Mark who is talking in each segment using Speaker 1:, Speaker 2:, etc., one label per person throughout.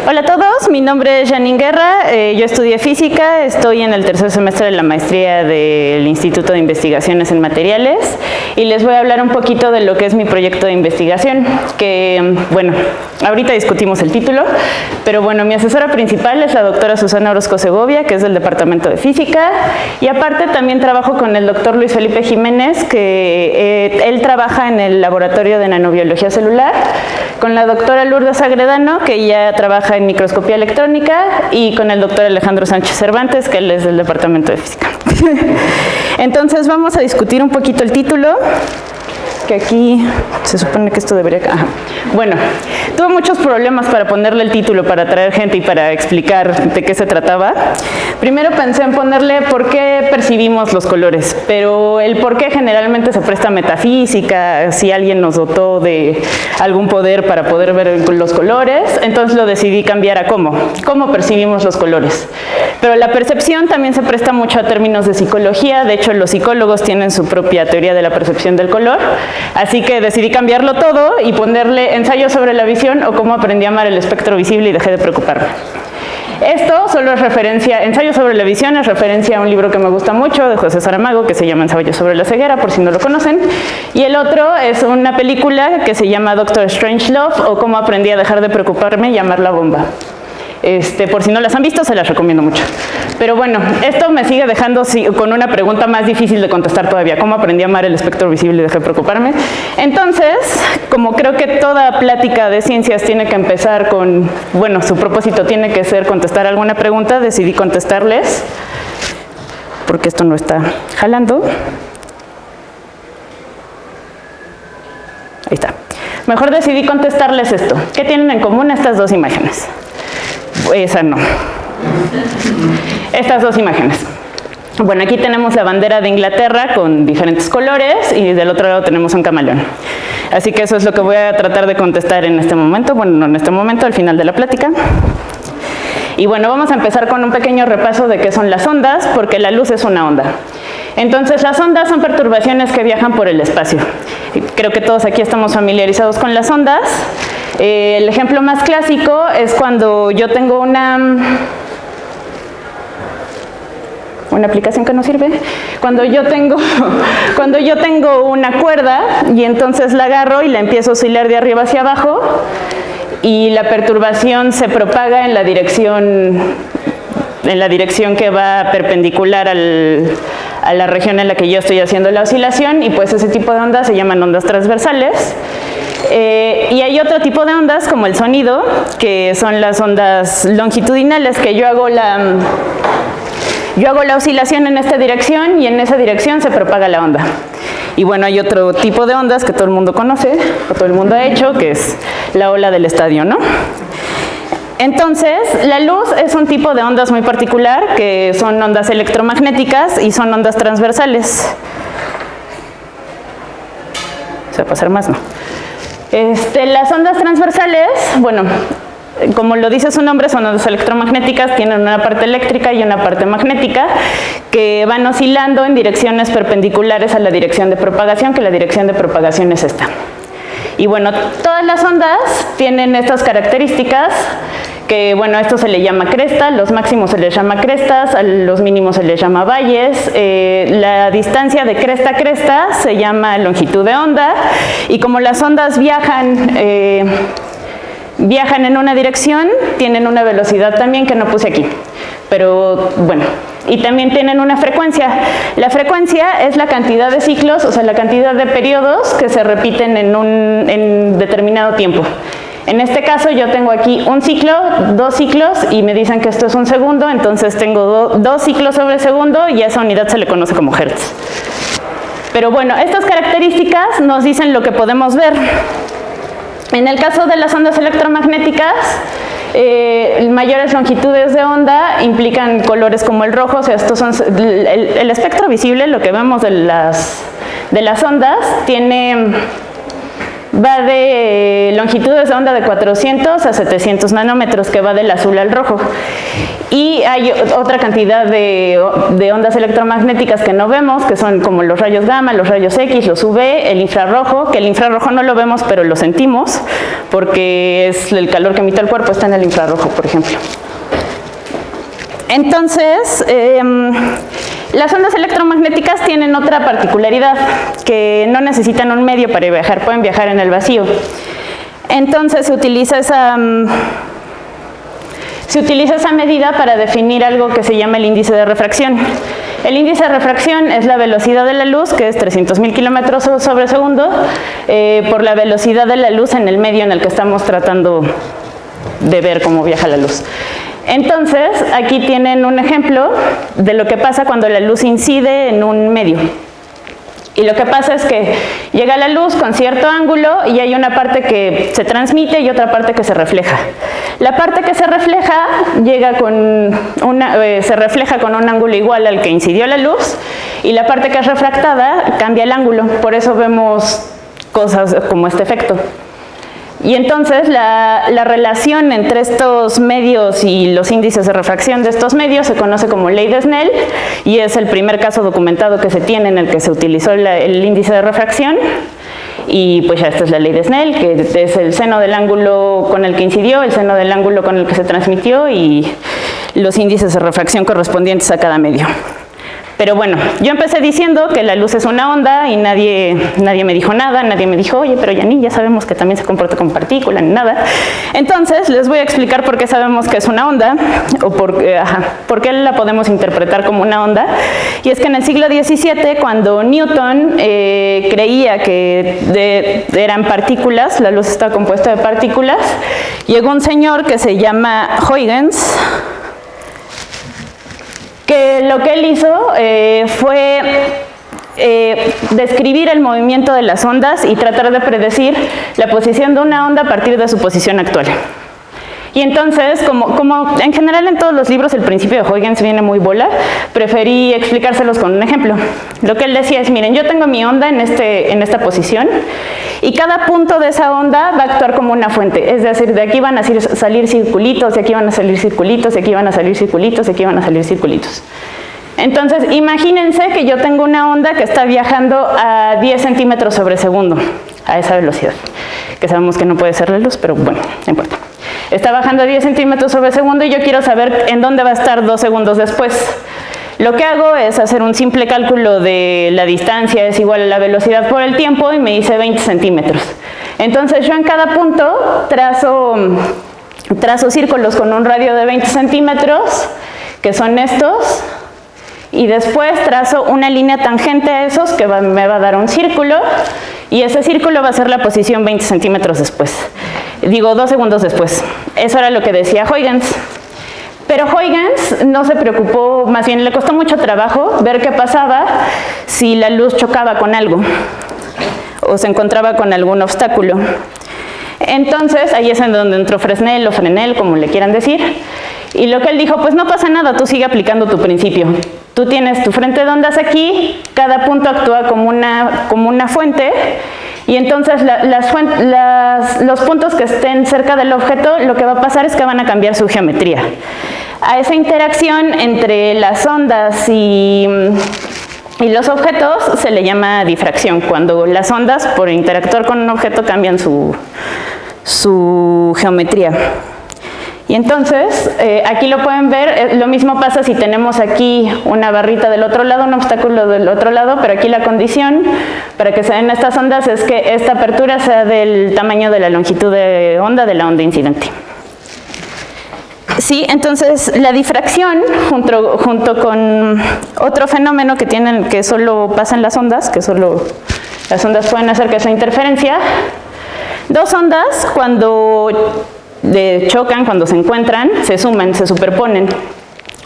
Speaker 1: Hola a todos, mi nombre es Janine Guerra, yo estudié física, estoy en el tercer semestre de la maestría del Instituto de Investigaciones en Materiales y les voy a hablar un poquito de lo que es mi proyecto de investigación, que bueno, ahorita discutimos el título, pero bueno, mi asesora principal es la doctora Susana Orozco Segovia, que es del Departamento de Física, y aparte también trabajo con el doctor Luis Felipe Jiménez, que él trabaja en el Laboratorio de Nanobiología Celular, con la doctora Lourdes Agredano, que ya trabaja en microscopía electrónica, y con el doctor Alejandro Sánchez Cervantes, que él es del Departamento de Física. Entonces vamos a discutir un poquito el título, que aquí se supone que esto debería... Ajá. Bueno, tuve muchos problemas para ponerle el título, para atraer gente y para explicar de qué se trataba. Primero pensé en ponerle por qué percibimos los colores, pero el por qué generalmente se presta a metafísica, si alguien nos dotó de algún poder para poder ver los colores, entonces lo decidí cambiar a cómo percibimos los colores. Pero la percepción también se presta mucho a términos de psicología, de hecho los psicólogos tienen su propia teoría de la percepción del color, así que decidí cambiarlo todo y ponerle ensayo sobre la visión o cómo aprendí a amar el espectro visible y dejé de preocuparme. Esto solo es referencia, ensayo sobre la visión es referencia a un libro que me gusta mucho de José Saramago que se llama Ensayo sobre la ceguera, por si no lo conocen, y el otro es una película que se llama Doctor Strangelove o cómo aprendí a dejar de preocuparme y amar la bomba. Por si no las han visto, se las recomiendo mucho. Pero bueno, esto me sigue dejando con una pregunta más difícil de contestar todavía. ¿Cómo aprendí a amar el espectro visible y dejé de preocuparme? Entonces, como creo que toda plática de ciencias tiene que empezar con, bueno, su propósito tiene que ser contestar alguna pregunta, decidí contestarles, porque esto no está jalando. Ahí está. Mejor decidí contestarles esto. ¿Qué tienen en común estas dos imágenes? Esa no. Estas dos imágenes. Bueno, aquí tenemos la bandera de Inglaterra con diferentes colores y del otro lado tenemos un camaleón. Así que eso es lo que voy a tratar de contestar en este momento, bueno, no en este momento, al final de la plática. Y bueno, vamos a empezar con un pequeño repaso de qué son las ondas, porque la luz es una onda. Entonces, las ondas son perturbaciones que viajan por el espacio. Creo que todos aquí estamos familiarizados con las ondas. El ejemplo más clásico es cuando yo tengo una aplicación que no sirve, cuando yo tengo una cuerda y entonces la agarro y la empiezo a oscilar de arriba hacia abajo y la perturbación se propaga en la dirección que va perpendicular a la región en la que yo estoy haciendo la oscilación, y pues ese tipo de ondas se llaman ondas transversales. Y hay otro tipo de ondas como el sonido, que son las ondas longitudinales, que yo hago la oscilación en esta dirección y en esa dirección se propaga la onda. Y bueno, hay otro tipo de ondas que todo el mundo conoce, o todo el mundo ha hecho, que es la ola del estadio, ¿no? Entonces, la luz es un tipo de ondas muy particular, que son ondas electromagnéticas y son ondas transversales. ¿Se va a pasar más? No. Las ondas transversales, bueno, como lo dice su nombre, son ondas electromagnéticas, tienen una parte eléctrica y una parte magnética que van oscilando en direcciones perpendiculares a la dirección de propagación, que la dirección de propagación es esta. Y bueno, todas las ondas tienen estas características que, bueno, esto se le llama cresta, los máximos se les llama crestas, a los mínimos se les llama valles, la distancia de cresta a cresta se llama longitud de onda, y como las ondas viajan en una dirección, tienen una velocidad también que no puse aquí, pero bueno, y también tienen una frecuencia. La frecuencia es la cantidad de ciclos, o sea, la cantidad de periodos que se repiten en determinado tiempo. En este caso yo tengo aquí un ciclo, dos ciclos, y me dicen que esto es un segundo, entonces tengo dos ciclos sobre segundo y a esa unidad se le conoce como hertz. Pero bueno, estas características nos dicen lo que podemos ver. En el caso de las ondas electromagnéticas, mayores longitudes de onda implican colores como el rojo, o sea, estos son el espectro visible, lo que vemos de las ondas, tiene va de longitudes de onda de 400 a 700 nanómetros, que va del azul al rojo. Y hay otra cantidad de ondas electromagnéticas que no vemos, que son como los rayos gamma, los rayos X, los UV, el infrarrojo, que el infrarrojo no lo vemos pero lo sentimos, porque es el calor que emite el cuerpo, está en el infrarrojo, por ejemplo. Entonces, las ondas electromagnéticas tienen otra particularidad, que no necesitan un medio para viajar, pueden viajar en el vacío. Entonces se utiliza esa medida para definir algo que se llama el índice de refracción. El índice de refracción es la velocidad de la luz, que es 300.000 kilómetros sobre segundo, por la velocidad de la luz en el medio en el que estamos tratando de ver cómo viaja la luz. Entonces, aquí tienen un ejemplo de lo que pasa cuando la luz incide en un medio. Y lo que pasa es que llega la luz con cierto ángulo y hay una parte que se transmite y otra parte que se refleja. La parte que se refleja se refleja con un ángulo igual al que incidió la luz, y la parte que es refractada cambia el ángulo. Por eso vemos cosas como este efecto. Y entonces la relación entre estos medios y los índices de refracción de estos medios se conoce como ley de Snell, y es el primer caso documentado que se tiene en el que se utilizó el índice de refracción. Y pues ya esta es la ley de Snell, que es el seno del ángulo con el que incidió, el seno del ángulo con el que se transmitió y los índices de refracción correspondientes a cada medio. Pero bueno, yo empecé diciendo que la luz es una onda y nadie me dijo nada, nadie me dijo, oye, pero ya sabemos que también se comporta como partícula, ni nada. Entonces, les voy a explicar por qué sabemos que es una onda, o por qué la podemos interpretar como una onda. Y es que en el siglo XVII, cuando Newton creía que eran partículas, la luz está compuesta de partículas, llegó un señor que se llama Huygens, que lo que él hizo fue describir el movimiento de las ondas y tratar de predecir la posición de una onda a partir de su posición actual. Y entonces, como en general en todos los libros el principio de Huygens viene muy bola, preferí explicárselos con un ejemplo. Lo que él decía es, miren, yo tengo mi onda en esta posición, y cada punto de esa onda va a actuar como una fuente. Es decir, de aquí van a salir circulitos, de aquí van a salir circulitos, de aquí van a salir circulitos, de aquí van a salir circulitos. Entonces, imagínense que yo tengo una onda que está viajando a 10 centímetros sobre segundo, a esa velocidad, que sabemos que no puede ser la luz, pero bueno, no importa. Está bajando a 10 centímetros sobre segundo y yo quiero saber en dónde va a estar 2 segundos después. Lo que hago es hacer un simple cálculo de la distancia es igual a la velocidad por el tiempo y me dice 20 centímetros. Entonces yo en cada punto trazo círculos con un radio de 20 centímetros, que son estos, y después trazo una línea tangente a esos que me va a dar un círculo, y ese círculo va a ser la posición 20 centímetros después. Digo, 2 segundos después. Eso era lo que decía Huygens. Pero Huygens no se preocupó, más bien le costó mucho trabajo ver qué pasaba si la luz chocaba con algo o se encontraba con algún obstáculo. Entonces, ahí es en donde entró Fresnel o Fresnel, como le quieran decir, y lo que él dijo, pues no pasa nada, tú sigue aplicando tu principio. Tú tienes tu frente de ondas aquí, cada punto actúa como una fuente, y entonces los puntos que estén cerca del objeto, lo que va a pasar es que van a cambiar su geometría. A esa interacción entre las ondas y los objetos se le llama difracción, cuando las ondas por interactuar con un objeto cambian su geometría. Y entonces, aquí lo pueden ver, lo mismo pasa si tenemos aquí una barrita del otro lado, un obstáculo del otro lado, pero aquí la condición para que se den estas ondas es que esta apertura sea del tamaño de la longitud de onda de la onda incidente. Sí, entonces la difracción junto con otro fenómeno que solo pasa en las ondas, que solo las ondas pueden hacer, que es la interferencia. Dos ondas cuando chocan, cuando se encuentran, se suman, se superponen.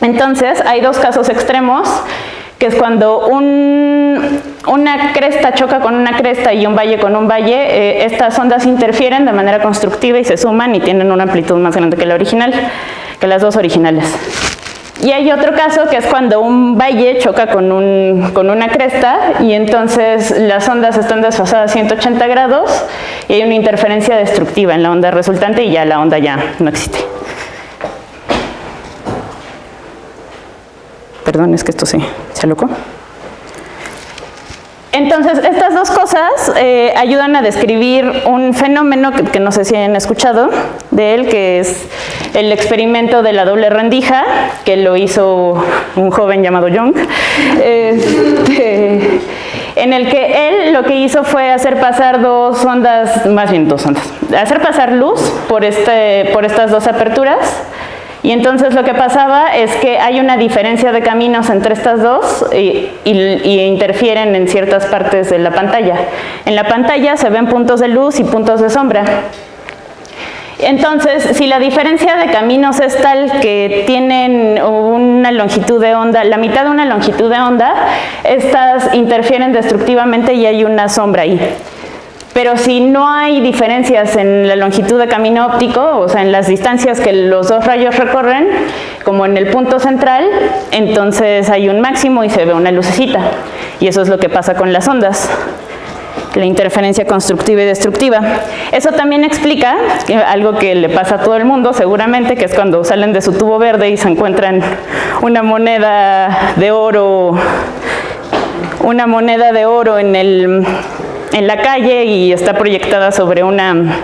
Speaker 1: Entonces hay dos casos extremos, que es cuando una cresta choca con una cresta y un valle con un valle. Estas ondas interfieren de manera constructiva y se suman y tienen una amplitud más grande que la original, que las dos originales. Y hay otro caso que es cuando un valle choca con una cresta y entonces las ondas están desfasadas 180 grados y hay una interferencia destructiva en la onda resultante y ya la onda ya no existe. Perdón, es que esto se alocó. Entonces, estas dos cosas ayudan a describir un fenómeno que no sé si han escuchado de él, que es el experimento de la doble rendija, que lo hizo un joven llamado Young, en el que él lo que hizo fue hacer pasar dos ondas, hacer pasar luz por estas dos aperturas. Y entonces lo que pasaba es que hay una diferencia de caminos entre estas dos y interfieren en ciertas partes de la pantalla. En la pantalla se ven puntos de luz y puntos de sombra. Entonces, si la diferencia de caminos es tal que tienen una longitud de onda, la mitad de una longitud de onda, estas interfieren destructivamente y hay una sombra ahí. Pero si no hay diferencias en la longitud de camino óptico, o sea, en las distancias que los dos rayos recorren, como en el punto central, entonces hay un máximo y se ve una lucecita. Y eso es lo que pasa con las ondas, la interferencia constructiva y destructiva. Eso también explica algo que le pasa a todo el mundo, seguramente, que es cuando salen de su tubo verde y se encuentran una moneda de oro en la calle y está proyectada sobre una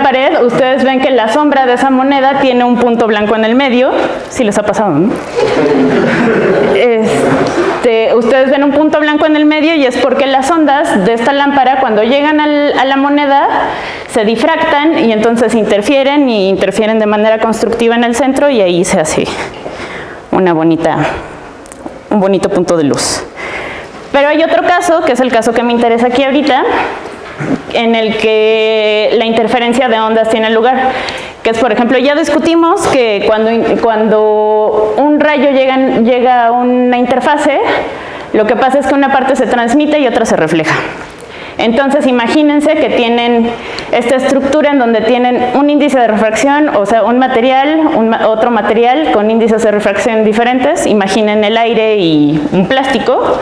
Speaker 1: pared. Ustedes ven que la sombra de esa moneda tiene un punto blanco en el medio. Sí les ha pasado, ¿no? Ustedes ven un punto blanco en el medio y es porque las ondas de esta lámpara, cuando llegan a la moneda, se difractan y entonces interfieren de manera constructiva en el centro y ahí se hace un bonito punto de luz. Pero hay otro caso, que es el caso que me interesa aquí ahorita, en el que la interferencia de ondas tiene lugar, que es, por ejemplo, ya discutimos que cuando un rayo llega a una interfase, lo que pasa es que una parte se transmite y otra se refleja. Entonces, imagínense que tienen esta estructura en donde tienen un índice de refracción, o sea, un material, otro material con índices de refracción diferentes. Imaginen el aire y un plástico.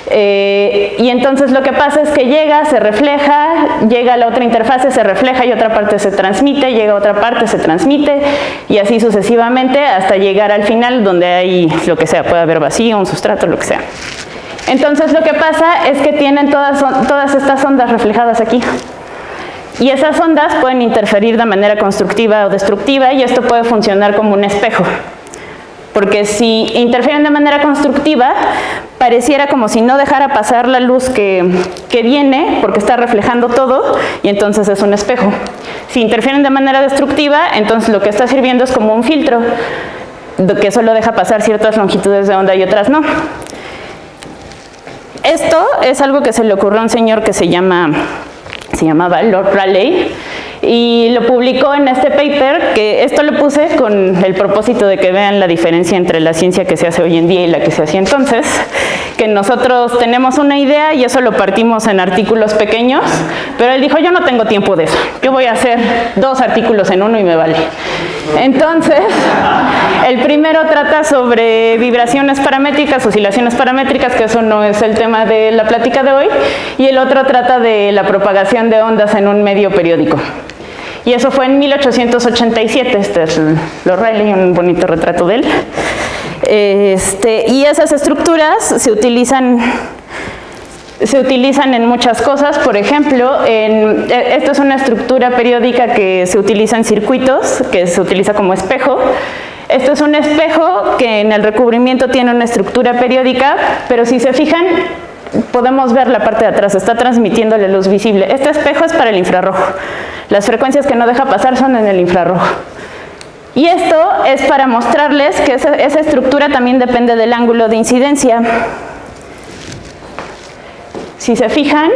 Speaker 1: Y entonces lo que pasa es que se refleja, llega a la otra interfase, se refleja y otra parte se transmite, llega a otra parte, se transmite y así sucesivamente hasta llegar al final donde hay lo que sea, puede haber vacío, un sustrato, lo que sea. Entonces lo que pasa es que tienen todas estas ondas reflejadas aquí. Y esas ondas pueden interferir de manera constructiva o destructiva y esto puede funcionar como un espejo. Porque si interfieren de manera constructiva, pareciera como si no dejara pasar la luz que viene, porque está reflejando todo, y entonces es un espejo. Si interfieren de manera destructiva, entonces lo que está sirviendo es como un filtro, que solo deja pasar ciertas longitudes de onda y otras no. Esto es algo que se le ocurrió a un señor que se llamaba Lord Rayleigh, y lo publicó en este paper, que esto lo puse con el propósito de que vean la diferencia entre la ciencia que se hace hoy en día y la que se hacía entonces, que nosotros tenemos una idea y eso lo partimos en artículos pequeños, pero él dijo, yo no tengo tiempo de eso, yo voy a hacer 2 artículos en uno y me vale. Entonces, el primero trata sobre vibraciones paramétricas, oscilaciones paramétricas, que eso no es el tema de la plática de hoy, y el otro trata de la propagación de ondas en un medio periódico. Y eso fue en 1887, este es Lord Rayleigh, un bonito retrato de él. Y esas estructuras se utilizan en muchas cosas. Por ejemplo, esto es una estructura periódica que se utiliza en circuitos, que se utiliza como espejo. Esto es un espejo que en el recubrimiento tiene una estructura periódica, pero si se fijan, podemos ver la parte de atrás, está transmitiendo la luz visible. Este espejo es para el infrarrojo. Las frecuencias que no deja pasar son en el infrarrojo. Y esto es para mostrarles que esa estructura también depende del ángulo de incidencia. Si se fijan,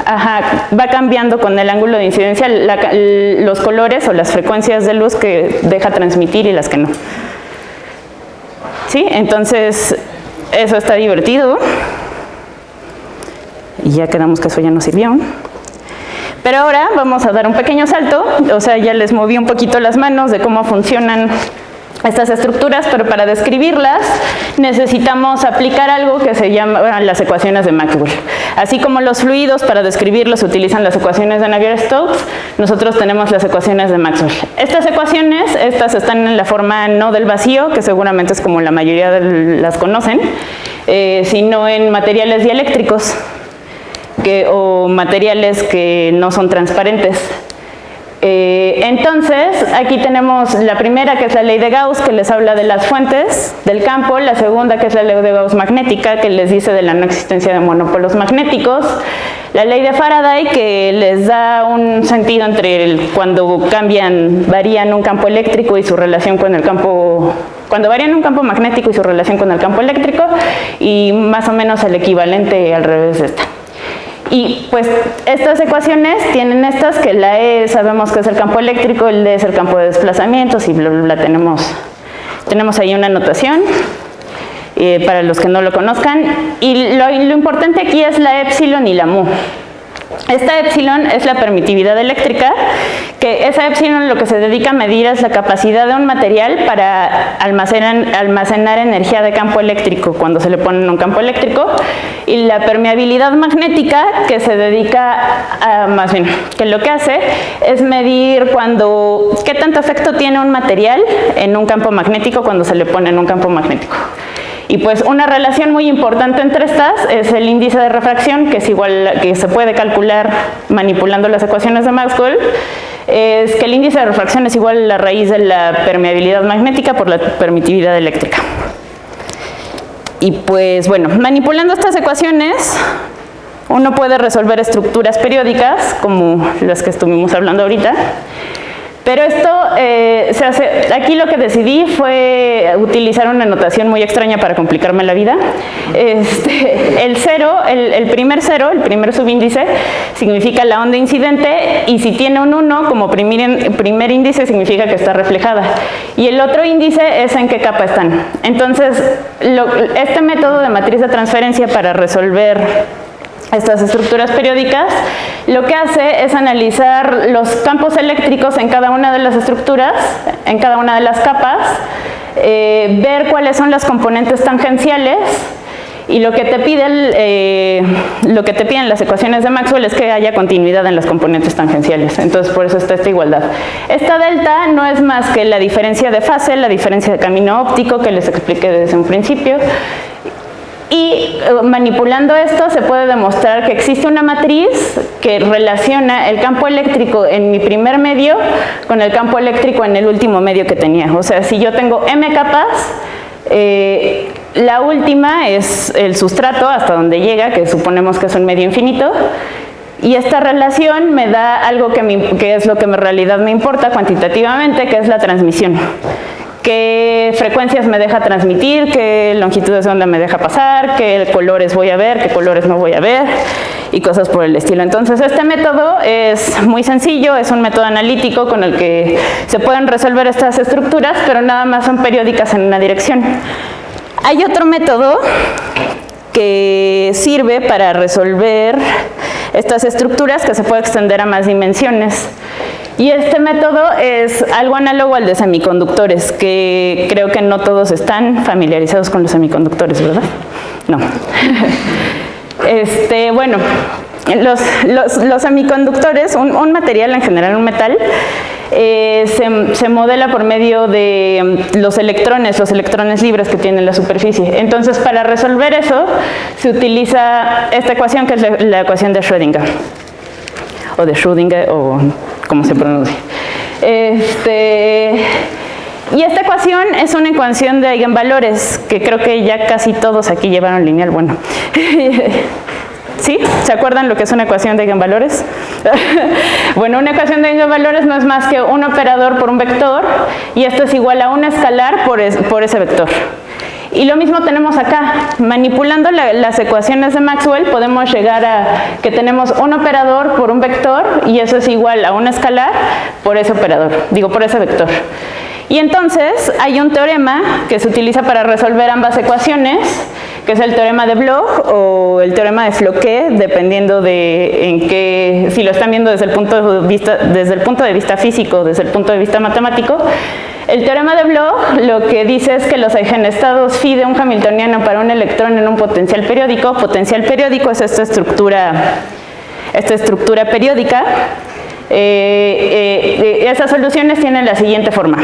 Speaker 1: va cambiando con el ángulo de incidencia los colores o las frecuencias de luz que deja transmitir y las que no. ¿Sí? Entonces, eso está divertido. Y ya quedamos que eso ya no sirvió. Pero ahora vamos a dar un pequeño salto, o sea, ya les moví un poquito las manos de cómo funcionan estas estructuras, pero para describirlas necesitamos aplicar algo que se llama las ecuaciones de Maxwell. Así como los fluidos, para describirlos utilizan las ecuaciones de Navier-Stokes, nosotros tenemos las ecuaciones de Maxwell. Estas ecuaciones, estas están en la forma no del vacío, que seguramente es como la mayoría las conocen, sino en materiales dieléctricos o materiales que no son transparentes. Entonces, aquí tenemos la primera, que es la ley de Gauss, que les habla de las fuentes del campo; la segunda, que es la ley de Gauss magnética, que les dice de la no existencia de monopolos magnéticos; la ley de Faraday, que les da un sentido entre cuando varían un campo eléctrico y su relación con el campo, cuando varían un campo magnético y su relación con el campo eléctrico, y más o menos el equivalente al revés de esta. Y pues estas ecuaciones tienen estas, que la E sabemos que es el campo eléctrico, el D es el campo de desplazamientos, y bla, bla, bla, tenemos ahí una notación para los que no lo conozcan. Y lo importante aquí es la epsilon y la mu. Esta epsilon es la permitividad eléctrica, que esa epsilon lo que se dedica a medir es la capacidad de un material para almacenar energía de campo eléctrico cuando se le pone en un campo eléctrico; y la permeabilidad magnética, que se dedica a, más bien, que lo que hace es medir qué tanto efecto tiene un material en un campo magnético cuando se le pone en un campo magnético. Y pues una relación muy importante entre estas es el índice de refracción, que es igual, que se puede calcular manipulando las ecuaciones de Maxwell. Es que el índice de refracción es igual a la raíz de la permeabilidad magnética por la permitividad eléctrica. Y pues bueno, manipulando estas ecuaciones uno puede resolver estructuras periódicas como las que estuvimos hablando ahorita. Pero esto se hace, aquí lo que decidí fue utilizar una notación muy extraña para complicarme la vida. El cero, el primer subíndice, significa la onda incidente, y si tiene un 1 como primer índice significa que está reflejada. Y el otro índice es en qué capa están. Entonces, este método de matriz de transferencia para resolver estas estructuras periódicas, lo que hace es analizar los campos eléctricos en cada una de las estructuras, en cada una de las capas, ver cuáles son las componentes tangenciales, y lo que te piden las ecuaciones de Maxwell es que haya continuidad en las componentes tangenciales. Entonces, por eso está esta igualdad. Esta delta no es más que la diferencia de fase, la diferencia de camino óptico que les expliqué desde un principio. Y manipulando esto se puede demostrar que existe una matriz que relaciona el campo eléctrico en mi primer medio con el campo eléctrico en el último medio que tenía. O sea, si yo tengo m capas, la última es el sustrato hasta donde llega, que suponemos que es un medio infinito, y esta relación me da algo que es lo que en realidad me importa cuantitativamente, que es la transmisión. Qué frecuencias me deja transmitir, qué longitudes de onda me deja pasar, qué colores voy a ver, qué colores no voy a ver, y cosas por el estilo. Entonces, este método es muy sencillo, es un método analítico con el que se pueden resolver estas estructuras, pero nada más son periódicas en una dirección. Hay otro método que sirve para resolver estas estructuras, que se puede extender a más dimensiones. Y este método es algo análogo al de semiconductores, que creo que no todos están familiarizados con los semiconductores, ¿verdad? No. Bueno, los semiconductores, un material en general, un metal, se modela por medio de los electrones libres que tiene la superficie. Entonces, para resolver eso, se utiliza esta ecuación, que es la ecuación de Schrödinger, o de Schrödinger, o como se pronuncia. Y esta ecuación es una ecuación de eigenvalores, que creo que ya casi todos aquí llevaron lineal. Bueno, ¿sí? ¿Se acuerdan lo que es una ecuación de eigenvalores? Bueno, una ecuación de eigenvalores no es más que un operador por un vector, y esto es igual a un escalar por ese vector. Y lo mismo tenemos acá. Manipulando las ecuaciones de Maxwell podemos llegar a que tenemos un operador por un vector, y eso es igual a un escalar por ese operador, por ese vector. Y entonces hay un teorema que se utiliza para resolver ambas ecuaciones, que es el teorema de Bloch o el teorema de Floquet, dependiendo de si lo están viendo desde el punto de vista físico o desde el punto de vista matemático. El teorema de Bloch lo que dice es que los eigenestados phi de un hamiltoniano para un electrón en un potencial periódico es esta estructura periódica. Esas soluciones tienen la siguiente forma,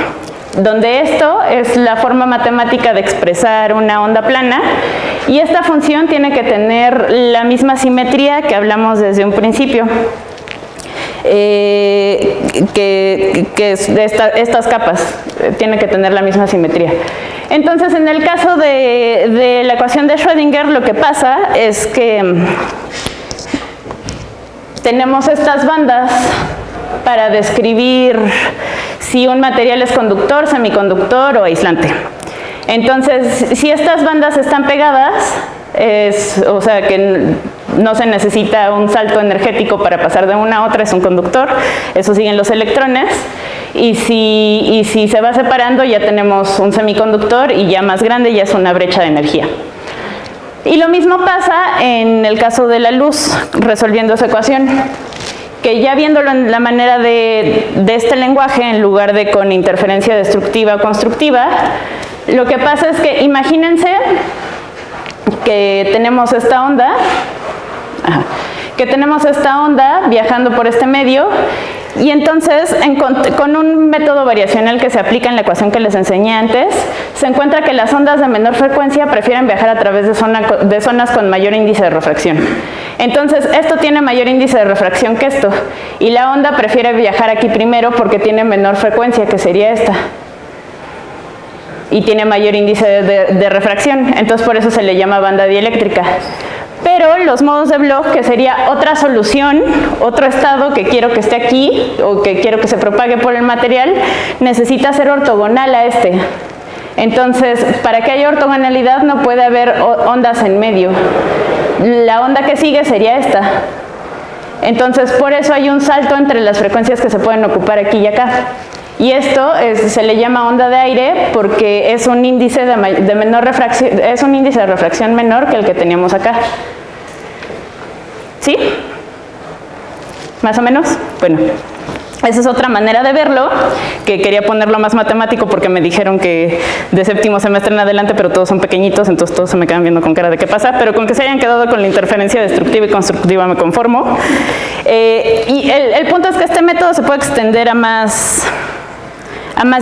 Speaker 1: donde esto es la forma matemática de expresar una onda plana y esta función tiene que tener la misma simetría que hablamos desde un principio. Estas capas tienen que tener la misma simetría. Entonces, en el caso de la ecuación de Schrödinger, lo que pasa es que tenemos estas bandas para describir si un material es conductor, semiconductor o aislante. Entonces, si estas bandas están pegadas, o sea que no se necesita un salto energético para pasar de una a otra, es un conductor, eso siguen los electrones, y si se va separando ya tenemos un semiconductor y ya más grande ya es una brecha de energía. Y lo mismo pasa en el caso de la luz, resolviendo esa ecuación, que ya viéndolo en la manera de este lenguaje, en lugar de con interferencia destructiva o constructiva, lo que pasa es que imagínense que tenemos esta onda, viajando por este medio, y entonces con un método variacional que se aplica en la ecuación que les enseñé antes, se encuentra que las ondas de menor frecuencia prefieren viajar a través de zonas con mayor índice de refracción. Entonces esto tiene mayor índice de refracción que esto, y la onda prefiere viajar aquí primero porque tiene menor frecuencia, que sería esta, y tiene mayor índice de refracción, entonces por eso se le llama banda dieléctrica. Pero los modos de Bloch, que sería otra solución, otro estado que quiero que esté aquí o que quiero que se propague por el material, necesita ser ortogonal a este. Entonces, para que haya ortogonalidad no puede haber ondas en medio. La onda que sigue sería esta. Entonces, por eso hay un salto entre las frecuencias que se pueden ocupar aquí y acá. Y esto se le llama onda de aire porque es un índice de menor refracción, es un índice de refracción menor que el que teníamos acá. ¿Sí? ¿Más o menos? Bueno, esa es otra manera de verlo, que quería ponerlo más matemático porque me dijeron que de séptimo semestre en adelante, pero todos son pequeñitos, entonces todos se me quedan viendo con cara de qué pasa, pero con que se hayan quedado con la interferencia destructiva y constructiva me conformo. Y el punto es que este método se puede extender a más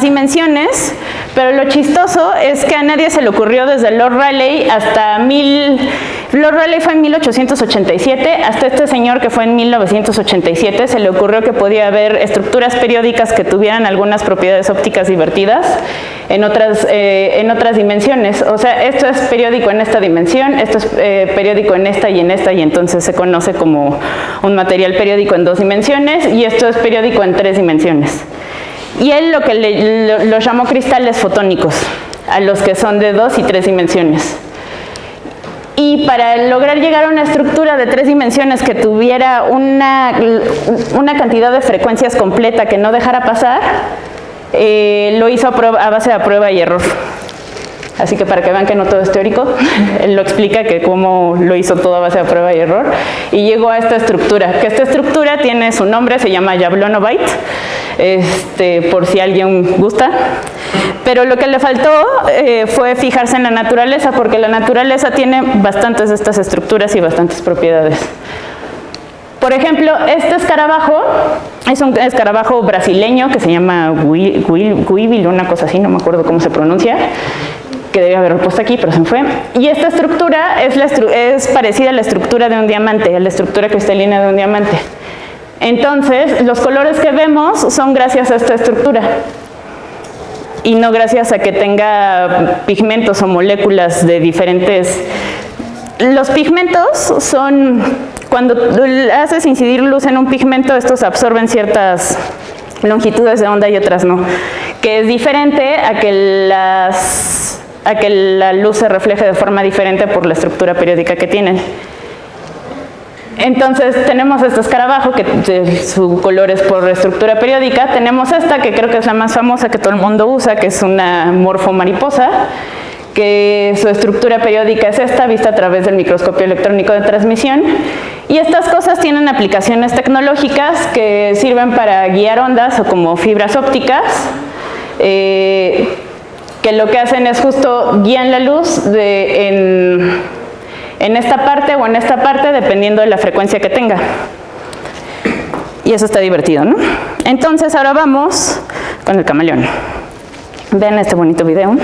Speaker 1: dimensiones, pero lo chistoso es que a nadie se le ocurrió desde Lord Rayleigh hasta Lord Rayleigh fue en 1887, hasta este señor que fue en 1987 se le ocurrió que podía haber estructuras periódicas que tuvieran algunas propiedades ópticas divertidas en otras dimensiones. O sea, esto es periódico en esta dimensión, esto es periódico en esta, y entonces se conoce como un material periódico en 2 dimensiones, y esto es periódico en 3 dimensiones. Y él lo que los llamó cristales fotónicos, a los que son de 2 y 3 dimensiones. Y para lograr llegar a una estructura de 3 dimensiones que tuviera una cantidad de frecuencias completa que no dejara pasar, lo hizo a base de prueba y error. Así que para que vean que no todo es teórico, él lo explica que cómo lo hizo todo a base de prueba y error, y llegó a esta estructura, que esta estructura tiene su nombre, se llama Jablonovite, por si alguien gusta, pero lo que le faltó fue fijarse en la naturaleza, porque la naturaleza tiene bastantes de estas estructuras y bastantes propiedades. Por ejemplo, este escarabajo es un escarabajo brasileño que se llama Guibil, una cosa así, no me acuerdo cómo se pronuncia, que debe haberlo puesto aquí, pero se me fue. Y esta estructura es parecida a la estructura de un diamante, a la estructura cristalina de un diamante. Entonces, los colores que vemos son gracias a esta estructura, y no gracias a que tenga pigmentos o moléculas de diferentes... Los pigmentos son... Cuando haces incidir luz en un pigmento, estos absorben ciertas longitudes de onda y otras no, que es diferente a que la luz se refleje de forma diferente por la estructura periódica que tienen. Entonces tenemos este escarabajo que su color es por estructura periódica, tenemos esta que creo que es la más famosa que todo el mundo usa, que es una morfomariposa, que su estructura periódica es esta, vista a través del microscopio electrónico de transmisión. Y estas cosas tienen aplicaciones tecnológicas que sirven para guiar ondas o como fibras ópticas, que lo que hacen es justo guían la luz en esta parte o en esta parte, dependiendo de la frecuencia que tenga. Y eso está divertido, ¿no? Entonces ahora vamos con el camaleón. Vean este bonito video.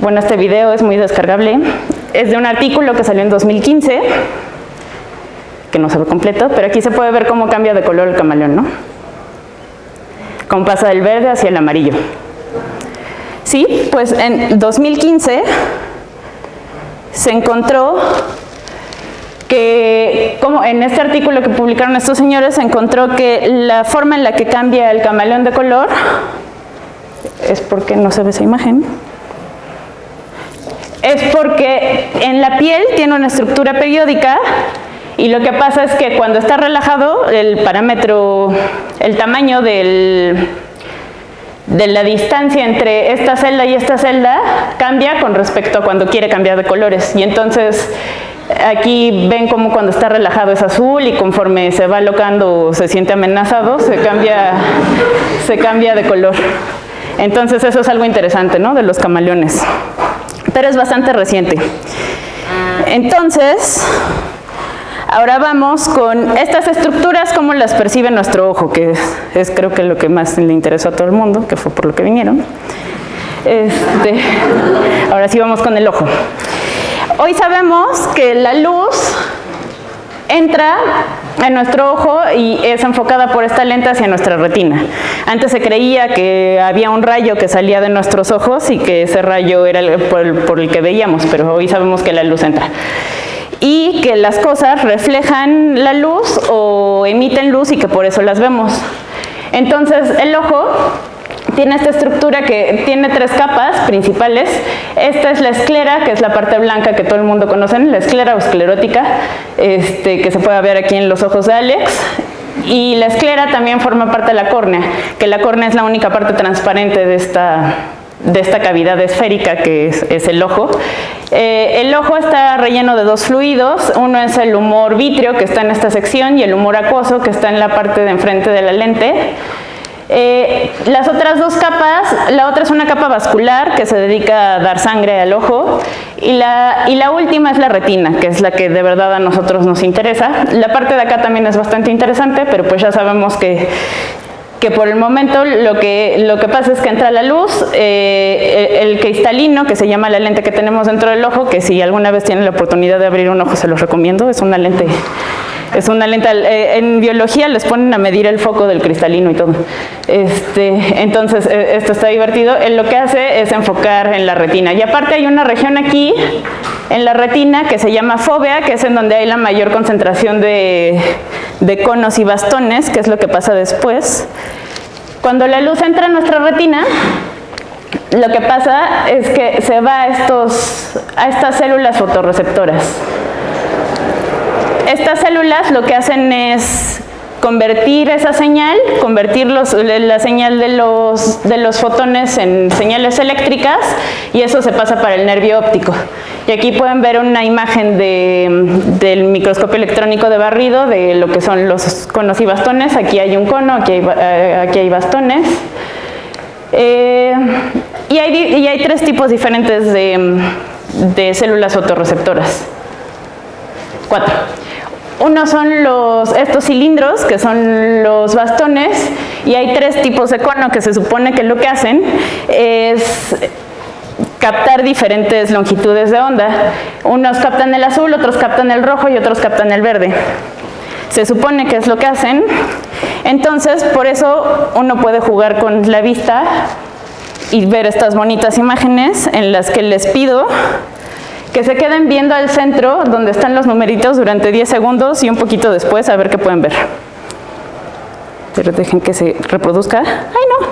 Speaker 1: Bueno, este video es muy descargable. Es de un artículo que salió en 2015, que no se ve completo, pero aquí se puede ver cómo cambia de color el camaleón, ¿no? Cómo pasa del verde hacia el amarillo. Sí, pues en 2015 se encontró que, como en este artículo que publicaron estos señores, se encontró que la forma en la que cambia el camaleón de color, es porque no se ve esa imagen, es porque en la piel tiene una estructura periódica y lo que pasa es que cuando está relajado, el parámetro, el tamaño de la distancia entre esta celda y esta celda cambia con respecto a cuando quiere cambiar de colores. Y entonces aquí ven como cuando está relajado es azul y conforme se va alocando o se siente amenazado, se cambia de color. Entonces eso es algo interesante, ¿no?, de los camaleones. Pero es bastante reciente. Entonces, ahora vamos con estas estructuras, cómo las percibe nuestro ojo, que es creo que lo que más le interesó a todo el mundo, que fue por lo que vinieron. Ahora sí vamos con el ojo. Hoy sabemos que la luz entra en nuestro ojo y es enfocada por esta lente hacia nuestra retina. Antes se creía que había un rayo que salía de nuestros ojos y que ese rayo era por el que veíamos, pero hoy sabemos que la luz entra. Y que las cosas reflejan la luz o emiten luz y que por eso las vemos. Entonces el ojo tiene esta estructura que tiene 3 capas principales. Esta es la esclera, que es la parte blanca que todo el mundo conoce, la esclera o esclerótica, que se puede ver aquí en los ojos de Alex. Y la esclera también forma parte de la córnea, que la córnea es la única parte transparente de esta cavidad esférica que es el ojo. El ojo está relleno de 2 fluidos. Uno es el humor vítreo, que está en esta sección, y el humor acuoso, que está en la parte de enfrente de la lente. Las otras 2 capas, la otra es una capa vascular que se dedica a dar sangre al ojo, y la última es la retina, que es la que de verdad a nosotros nos interesa. La parte de acá también es bastante interesante, pero pues ya sabemos que por el momento lo que pasa es que entra la luz, el cristalino, que se llama la lente que tenemos dentro del ojo, que si alguna vez tienen la oportunidad de abrir un ojo se los recomiendo, es una lente, en biología les ponen a medir el foco del cristalino y todo. Entonces esto está divertido. Lo que hace es enfocar en la retina. Y aparte hay una región aquí en la retina que se llama fóvea, que es en donde hay la mayor concentración de conos y bastones, que es lo que pasa después. Cuando la luz entra en nuestra retina, lo que pasa es que se va a estas células fotorreceptoras. Estas células lo que hacen es convertir esa señal, convertir la señal de los fotones en señales eléctricas, y eso se pasa para el nervio óptico. Y aquí pueden ver una imagen del microscopio electrónico de barrido de lo que son los conos y bastones. Aquí hay un cono, aquí hay bastones. Y hay 3 tipos diferentes de células fotorreceptoras. 4. Uno son estos cilindros, que son los bastones, y hay 3 tipos de cono que se supone que lo que hacen es captar diferentes longitudes de onda. Unos captan el azul, otros captan el rojo y otros captan el verde. Se supone que es lo que hacen. Entonces, por eso uno puede jugar con la vista y ver estas bonitas imágenes en las que les pido que se queden viendo al centro donde están los numeritos durante 10 segundos y un poquito después a ver qué pueden ver. Pero dejen que se reproduzca. ¡Ay, no!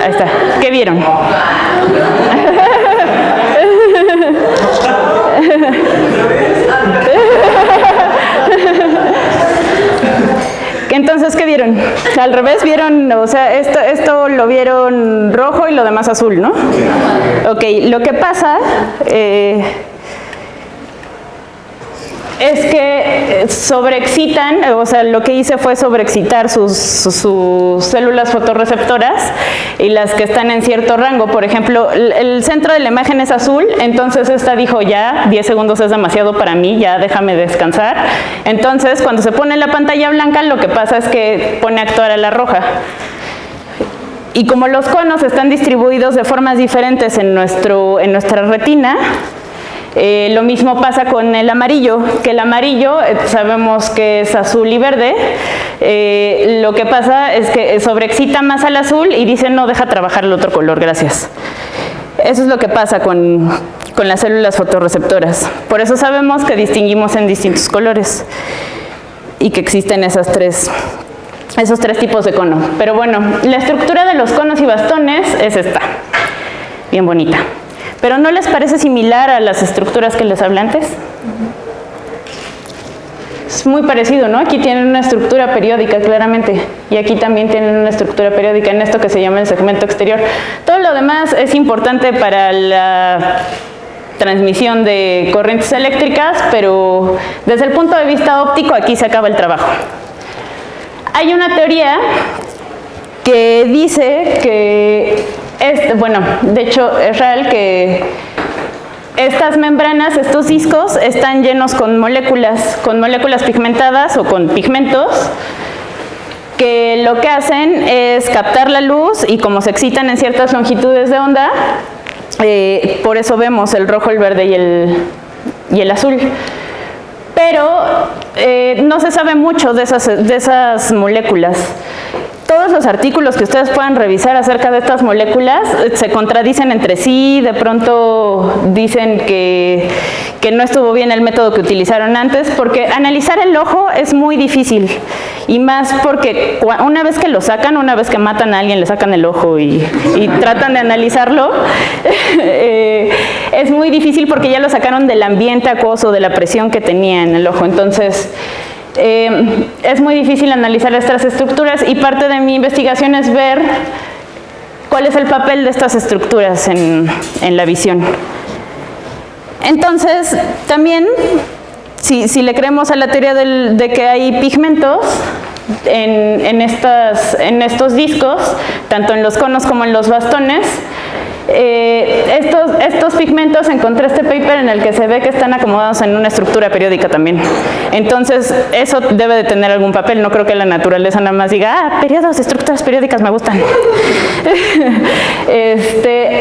Speaker 1: Ahí está. ¿Qué vieron? Entonces, ¿qué vieron? Al revés, vieron, o sea, esto lo vieron rojo y lo demás azul, ¿no? Ok, lo que pasa es que sobreexcitan, o sea, lo que hice fue sobreexcitar sus células fotorreceptoras y las que están en cierto rango. Por ejemplo, el centro de la imagen es azul, entonces esta dijo ya, 10 segundos es demasiado para mí, ya déjame descansar. Entonces, cuando se pone la pantalla blanca, lo que pasa es que pone a actuar a la roja. Y como los conos están distribuidos de formas diferentes en nuestra retina, lo mismo pasa con el amarillo, que el amarillo sabemos que es azul y verde, lo que pasa es que sobreexcita más al azul y dice no, deja trabajar el otro color, gracias. Eso es lo que pasa con las células fotorreceptoras. Por eso sabemos que distinguimos en distintos colores y que existen esos tres tipos de cono. Pero bueno, la estructura de los conos y bastones es esta, bien bonita. ¿Pero no les parece similar a las estructuras que les hablé antes? Es muy parecido, ¿no? Aquí tienen una estructura periódica, claramente. Y aquí también tienen una estructura periódica en esto que se llama el segmento exterior. Todo lo demás es importante para la transmisión de corrientes eléctricas, pero desde el punto de vista óptico aquí se acaba el trabajo. Hay una teoría que dice que bueno, de hecho es real que estas membranas, estos discos, están llenos con moléculas pigmentadas o con pigmentos que lo que hacen es captar la luz y como se excitan en ciertas longitudes de onda, por eso vemos el rojo, el verde y el azul. Pero no se sabe mucho de esas moléculas. Todos los artículos que ustedes puedan revisar acerca de estas moléculas se contradicen entre sí, de pronto dicen que no estuvo bien el método que utilizaron antes, porque analizar el ojo es muy difícil, y más porque una vez que lo sacan, una vez que matan a alguien, le sacan el ojo y tratan de analizarlo, es muy difícil porque ya lo sacaron del ambiente acuoso, de la presión que tenía en el ojo, entonces es muy difícil analizar estas estructuras y parte de mi investigación es ver cuál es el papel de estas estructuras en la visión. Entonces, también, si le creemos a la teoría de que hay pigmentos en estos discos, tanto en los conos como en los bastones, estos pigmentos, encontré este paper en el que se ve que están acomodados en una estructura periódica también. Entonces, eso debe de tener algún papel. No creo que la naturaleza nada más diga, periodos, estructuras periódicas me gustan.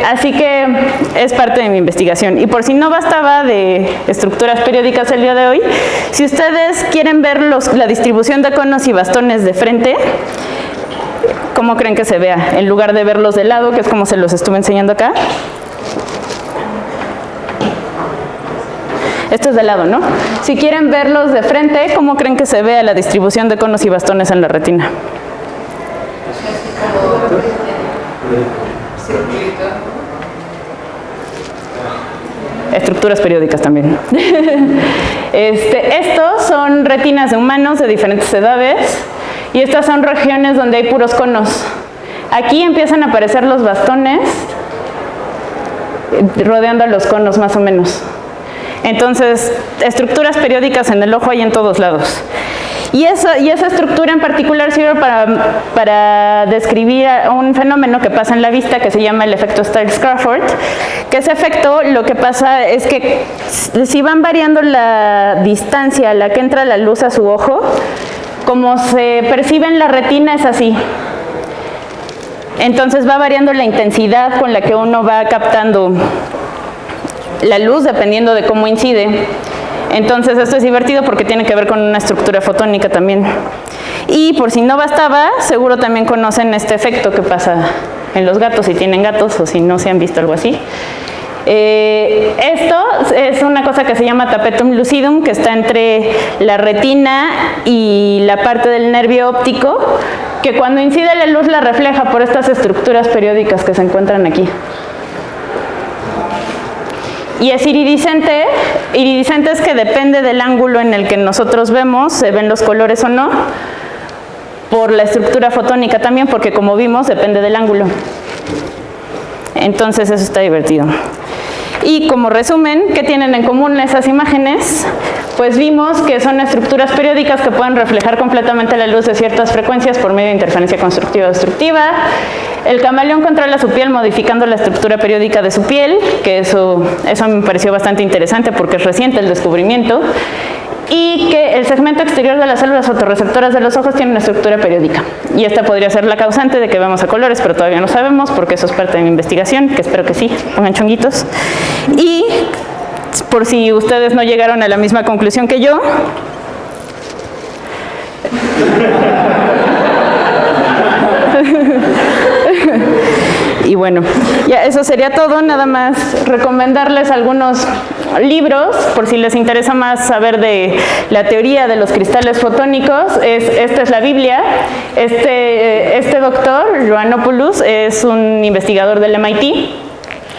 Speaker 1: Así que es parte de mi investigación. Y por si no bastaba de estructuras periódicas el día de hoy, si ustedes quieren ver la distribución de conos y bastones de frente, ¿cómo creen que se vea? En lugar de verlos de lado, que es como se los estuve enseñando acá. Esto es de lado, ¿no? Si quieren verlos de frente, ¿cómo creen que se vea la distribución de conos y bastones en la retina? Estructuras periódicas también. Estos son retinas de humanos de diferentes edades. Y estas son regiones donde hay puros conos. Aquí empiezan a aparecer los bastones rodeando a los conos más o menos. Entonces, estructuras periódicas en el ojo hay en todos lados. Y esa estructura en particular sirve para describir un fenómeno que pasa en la vista que se llama el efecto Stiles-Crawford, que ese efecto lo que pasa es que si van variando la distancia a la que entra la luz a su ojo, como se percibe en la retina es así. Entonces va variando la intensidad con la que uno va captando la luz dependiendo de cómo incide. Entonces esto es divertido porque tiene que ver con una estructura fotónica también. Y por si no bastaba, seguro también conocen este efecto que pasa en los gatos, si tienen gatos o si no se han visto algo así. Esto es una cosa que se llama tapetum lucidum, que está entre la retina y la parte del nervio óptico, que cuando incide la luz la refleja por estas estructuras periódicas que se encuentran aquí. Y es iridiscente. Iridiscente es que depende del ángulo en el que nosotros vemos, se ven los colores o no, por la estructura fotónica también, porque como vimos, depende del ángulo. Entonces eso está divertido. Y como resumen, ¿qué tienen en común esas imágenes? Pues vimos que son estructuras periódicas que pueden reflejar completamente la luz de ciertas frecuencias por medio de interferencia constructiva o destructiva. El camaleón controla su piel modificando la estructura periódica de su piel, que eso me pareció bastante interesante porque es reciente el descubrimiento. Y que el segmento exterior de las células fotorreceptoras de los ojos tiene una estructura periódica. Y esta podría ser la causante de que vemos a colores, pero todavía no sabemos porque eso es parte de mi investigación, que espero que sí, pongan chonguitos. Y por si ustedes no llegaron a la misma conclusión que yo, y bueno, ya eso sería todo. Nada más recomendarles algunos libros por si les interesa más saber de la teoría de los cristales fotónicos. Esta es la Biblia. Este doctor, Ioannopoulos, es un investigador del MIT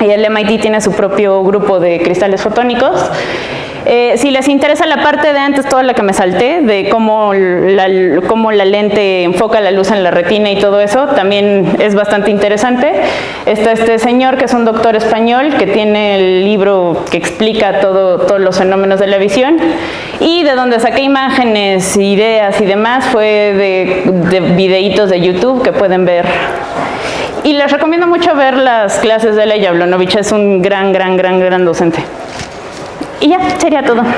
Speaker 1: y el MIT tiene su propio grupo de cristales fotónicos. Si les interesa la parte de antes, toda la que me salté, de cómo la lente enfoca la luz en la retina y todo eso, también es bastante interesante. Está este señor que es un doctor español que tiene el libro que explica todos los fenómenos de la visión, y de donde saqué imágenes, ideas y demás fue de videitos de YouTube que pueden ver. Y les recomiendo mucho ver las clases de Ella Jablonovich, es un gran docente. Y ya, sería todo.
Speaker 2: Gracias.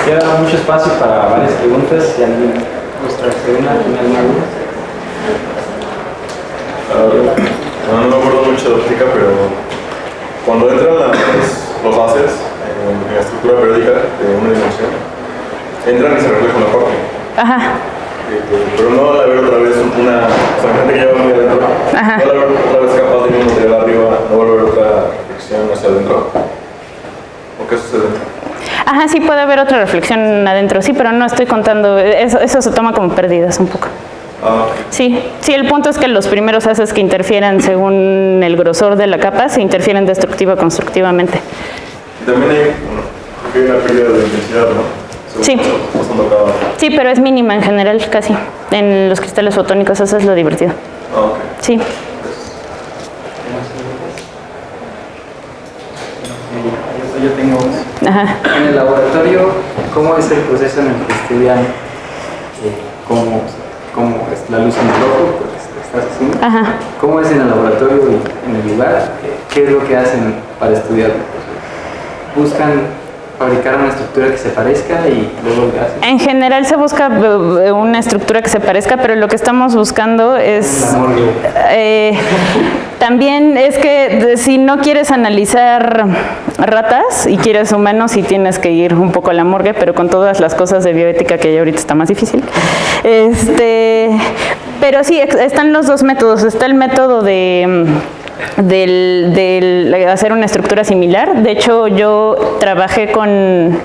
Speaker 2: Queda mucho espacio para varias preguntas. Si alguien gusta hacer una, ¿tiene alguna duda?
Speaker 3: No me acuerdo mucho de óptica, pero cuando entran los láseres en la estructura periódica de una dimensión, entran y se reflejan la parte.
Speaker 1: Ajá.
Speaker 3: Pero no al haber otra vez gente que lleva muy adentro,
Speaker 1: Ajá.
Speaker 3: no al haber otra vez capaz de un material arriba, no vuelve a haber otra reflexión hacia adentro. ¿O qué sucede?
Speaker 1: Ajá, sí puede haber otra reflexión adentro, sí, pero no estoy contando, eso se toma como pérdidas un poco.
Speaker 3: Ah, okay.
Speaker 1: Sí, el punto es que los primeros haces que interfieran según el grosor de la capa se interfieren destructiva o constructivamente.
Speaker 3: También hay una pérdida de intensidad, ¿no?
Speaker 1: Sí. Sí, pero es mínima en general, casi. En los cristales fotónicos, eso es lo divertido.
Speaker 3: Ah, ok.
Speaker 1: Sí.
Speaker 2: Yo tengo.
Speaker 1: Ajá.
Speaker 2: En el laboratorio, ¿cómo es el proceso en el que estudian cómo es la luz en rojo? Pues estás haciendo.
Speaker 1: Ajá.
Speaker 2: ¿Cómo es en el laboratorio y en el lugar? ¿Qué es lo que hacen para estudiarlo? ¿Buscan fabricar una estructura que se parezca y luego lo hacen?
Speaker 1: En general se busca una estructura que se parezca, pero lo que estamos buscando es... también es que si no quieres analizar ratas y quieres humanos, sí tienes que ir un poco a la morgue, pero con todas las cosas de bioética que hay ahorita está más difícil. Pero sí, están los dos métodos. Está el método de hacer una estructura similar. De hecho, yo trabajé con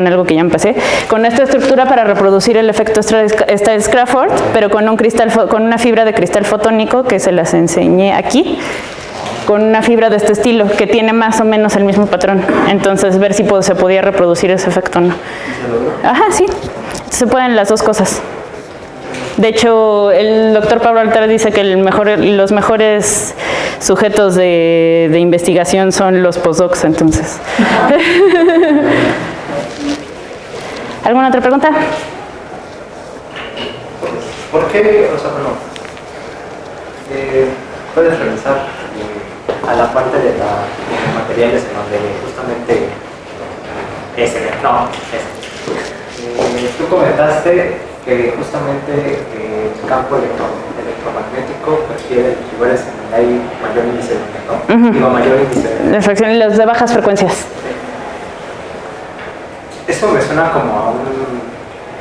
Speaker 1: algo que ya empecé, con esta estructura para reproducir el efecto Stiles-Crawford, pero con una fibra de cristal fotónico que se las enseñé aquí, con una fibra de este estilo, que tiene más o menos el mismo patrón. Entonces, ver si se podía reproducir ese efecto o no. Ajá, sí. Se pueden las dos cosas. De hecho, el doctor Pablo Altar dice que los mejores sujetos de investigación son los postdocs, entonces. ¿Alguna otra pregunta?
Speaker 4: ¿Por qué, puedes regresar a la parte de los materiales en donde justamente tú comentaste que justamente el campo electromagnético prefiere lugares en donde hay mayor índice de
Speaker 1: mayor índice
Speaker 4: de
Speaker 1: refracción, los de bajas frecuencias.
Speaker 4: Eso me suena como a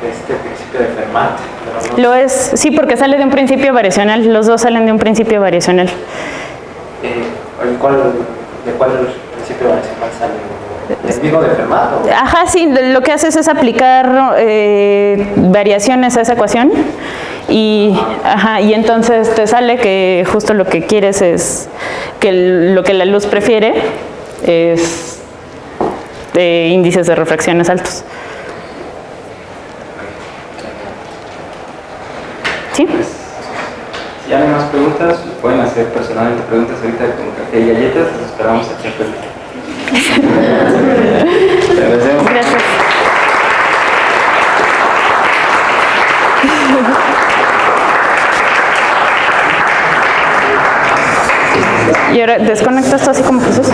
Speaker 4: principio de Fermat, pero no
Speaker 1: Lo es, sí, porque sale de un principio variacional, los dos salen de un principio variacional.
Speaker 4: ¿De cuál principio variacional sale? ¿El mismo de Fermat?
Speaker 1: Ajá, sí, lo que haces es aplicar variaciones a esa ecuación y entonces te sale que justo lo que quieres es que lo que la luz prefiere es índices de refracciones altos. ¿Sí?
Speaker 2: Pues, si ya no hay más preguntas, pueden hacer personalmente preguntas ahorita con café y galletas, los esperamos aquí afuera. Te agradecemos.
Speaker 1: Gracias. Y ahora desconecto esto así como proceso.